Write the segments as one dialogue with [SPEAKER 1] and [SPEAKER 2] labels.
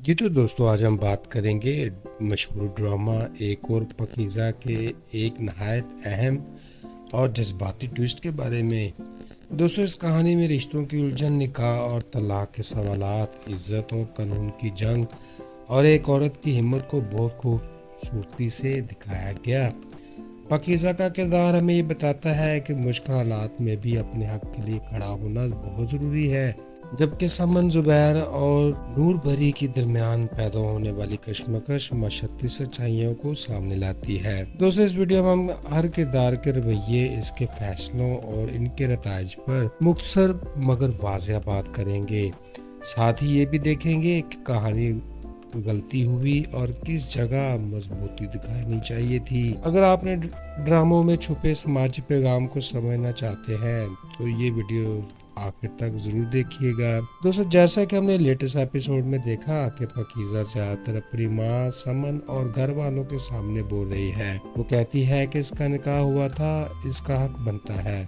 [SPEAKER 1] जी तो दोस्तों, आज हम बात करेंगे मशहूर ड्रामा एक और पाकीज़ा के एक नहायत अहम और जज्बाती ट्विस्ट के बारे में। दोस्तों, इस कहानी में रिश्तों की उलझन, निकाह और तलाक के सवालात, इज्जत और कानून की जंग और एक औरत की हिम्मत को बहुत खूबसूरती से दिखाया गया। पाकीज़ा का किरदार हमें ये बताता है कि मुश्किल हालात में भी अपने हक के लिए खड़ा होना बहुत ज़रूरी है, जबकि समन, जुबैर और नूर भरी के दरमियान पैदा होने वाली कश्मकश मशक्क़ती सच्चाइयों को सामने लाती है। दोस्तों, इस वीडियो में हम हर किरदार के रवैये, इसके फैसलों और इनके नताइज पर मुख्तसर मगर वाज़ेह बात करेंगे। साथ ही ये भी देखेंगे कि कहानी गलती हुई और किस जगह मजबूती दिखानी चाहिए थी। अगर आपने ड्रामों में छुपे समाजी पैगाम को समझना चाहते हैं तो ये वीडियो आखिर तक जरूर देखिएगा। दोस्तों, जैसा कि हमने लेटेस्ट एपिसोड में देखा कि पाकीज़ा ज्यादातर अपनी माँ, समन और घर वालों के सामने बोल रही है। वो कहती है कि इसका निकाह हुआ था, इसका हक बनता है,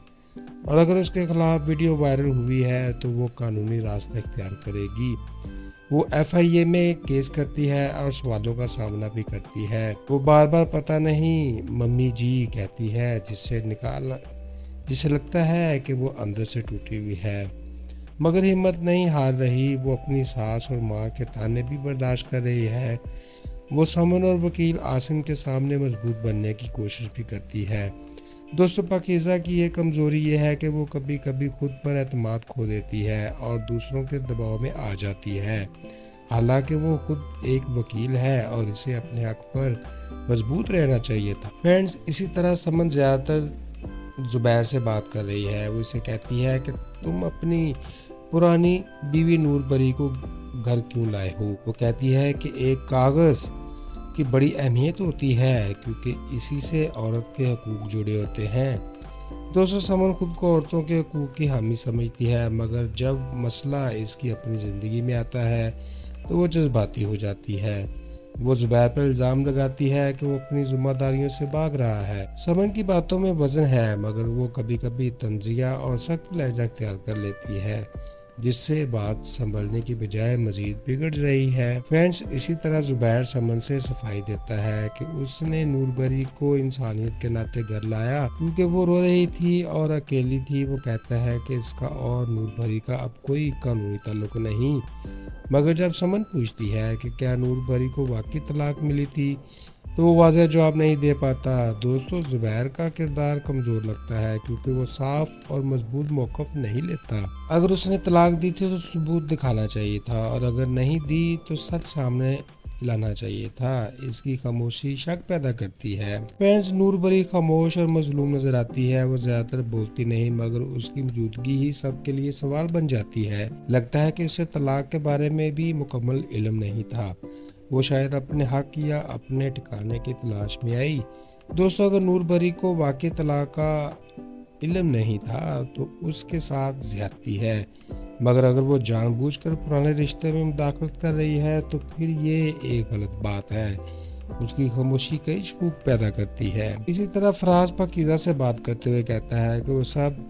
[SPEAKER 1] और अगर उसके खिलाफ वीडियो वायरल हुई है तो वो कानूनी रास्ता इख्तियार करेगी। वो एफआईए में केस करती है और सवालों का सामना भी करती है। वो बार बार पता नहीं मम्मी जी कहती है, जिससे लगता है कि वो अंदर से टूटी हुई है। मगर हिम्मत नहीं हार रही, वो अपनी सास और माँ के ताने भी बर्दाश्त कर रही है। वो समन और वकील आसिम के सामने मजबूत बनने की कोशिश भी करती है। दोस्तों, पाकीज़ा की ये कमज़ोरी ये है कि वो कभी कभी खुद पर एतमाद खो देती है और दूसरों के दबाव में आ जाती है। हालांकि वो खुद एक वकील है और इसे अपने हक पर मजबूत रहना चाहिए था। फ्रेंड्स, इसी तरह समन ज़्यादातर जुबैर से बात कर रही है। वो इसे कहती है कि तुम अपनी पुरानी बीवी नूर बरी को घर क्यों लाए हो। वो कहती है कि एक कागज़ की बड़ी अहमियत होती है क्योंकि इसी से औरत के हकूक जुड़े होते हैं। दोस्तों, समन खुद को औरतों के हकूक की हामी समझती है, मगर जब मसला इसकी अपनी ज़िंदगी में आता है तो वो जज्बाती हो जाती है। वो जुबैर पर इल्ज़ाम लगाती है कि वो अपनी जिम्मेदारियों से भाग रहा है। समन की बातों में वजन है, मगर वो कभी कभी तंजिया और सख्त लहजा अख्तियार कर लेती है, जिससे बात संभलने की बजाय मजीद बिगड़ रही है। फ्रेंड्स, इसी तरह जुबैर समन से सफाई देता है कि उसने नूरबरी को इंसानियत के नाते घर लाया क्योंकि वो रो रही थी और अकेली थी। वो कहता है कि इसका और नूरबरी का अब कोई कानूनी ताल्लुक नहीं। मगर जब समन पूछती है कि क्या नूरबरी को वाकई तलाक मिली थी तो वो वाज़ह जवाब नहीं दे पाता। दोस्तों, जुबैर का किरदार कमज़ोर लगता है क्योंकि वो साफ और मजबूत मौक़िफ़ नहीं लेता। अगर उसने तलाक दी थी तो सबूत दिखाना चाहिए था, और अगर नहीं दी तो सच सामने लाना चाहिए था। इसकी खामोशी शक पैदा करती है। फ्रेंड्स, नूर बड़ी खामोश और मजलूम नजर आती है। वो ज्यादातर बोलती नहीं, मगर उसकी मौजूदगी ही सबके लिए सवाल बन जाती है। लगता है कि उसे तलाक के बारे में भी मुकम्मल इल्म नहीं था। वो शायद अपने हक या अपने ठिकाने की तलाश में आई। दोस्तों, अगर नूर बरी को वाकई तलाक का इल्म नहीं था तो उसके साथ ज्यादती है, मगर अगर वो जानबूझकर पुराने रिश्ते में मुदाखलत कर रही है तो फिर ये एक गलत बात है। उसकी खामोशी कई शकूक पैदा करती है। इसी तरह फराज पाकीज़ा से बात करते हुए कहता है कि वो सब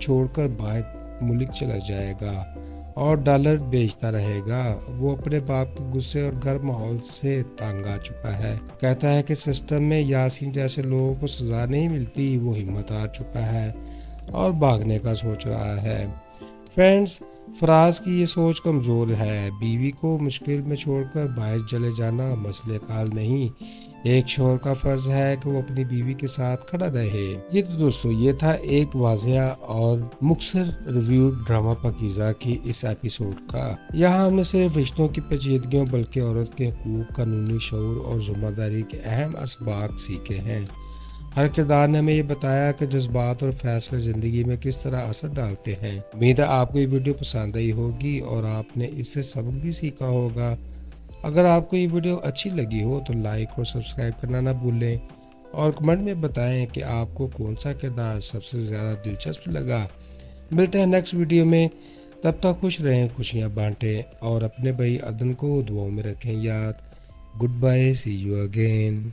[SPEAKER 1] छोड़कर बाहर मुल्क चला जाएगा और डॉलर बेचता रहेगा। वो अपने बाप के गुस्से और गर्म माहौल से तंग आ चुका है। कहता है कि सिस्टम में यासीन जैसे लोगों को सजा नहीं मिलती। वो हिम्मत हार चुका है और भागने का सोच रहा है। फ्रेंड्स, फराज की ये सोच कमज़ोर है। बीवी को मुश्किल में छोड़कर बाहर चले जाना मसले का हल नहीं। एक शोहर का फर्ज है कि वो अपनी बीवी के साथ खड़ा रहे। ये तो दोस्तों, ये था एक वाज़िया और मुख्तसर रिव्यू ड्रामा पाकीज़ा की इस एपिसोड का। यहाँ हमने सिर्फ रिश्तों की पेचीदगियों बल्कि औरत के हकूक, कानूनी शऊर और जिम्मेदारी के अहम असबाक सीखे हैं। हर किरदार ने हमें ये बताया कि जज्बात और फैसले ज़िंदगी में किस तरह असर डालते हैं। उम्मीद है आपको ये वीडियो पसंद आई होगी और आपने इससे सबक भी सीखा होगा। अगर आपको ये वीडियो अच्छी लगी हो तो लाइक और सब्सक्राइब करना ना भूलें, और कमेंट में बताएं कि आपको कौन सा किरदार सबसे ज़्यादा दिलचस्प लगा। मिलते हैं नेक्स्ट वीडियो में। तब तक खुश रहें, खुशियाँ बांटें और अपने भाई अदन को दुआओं में रखें याद। Good bye, see you again.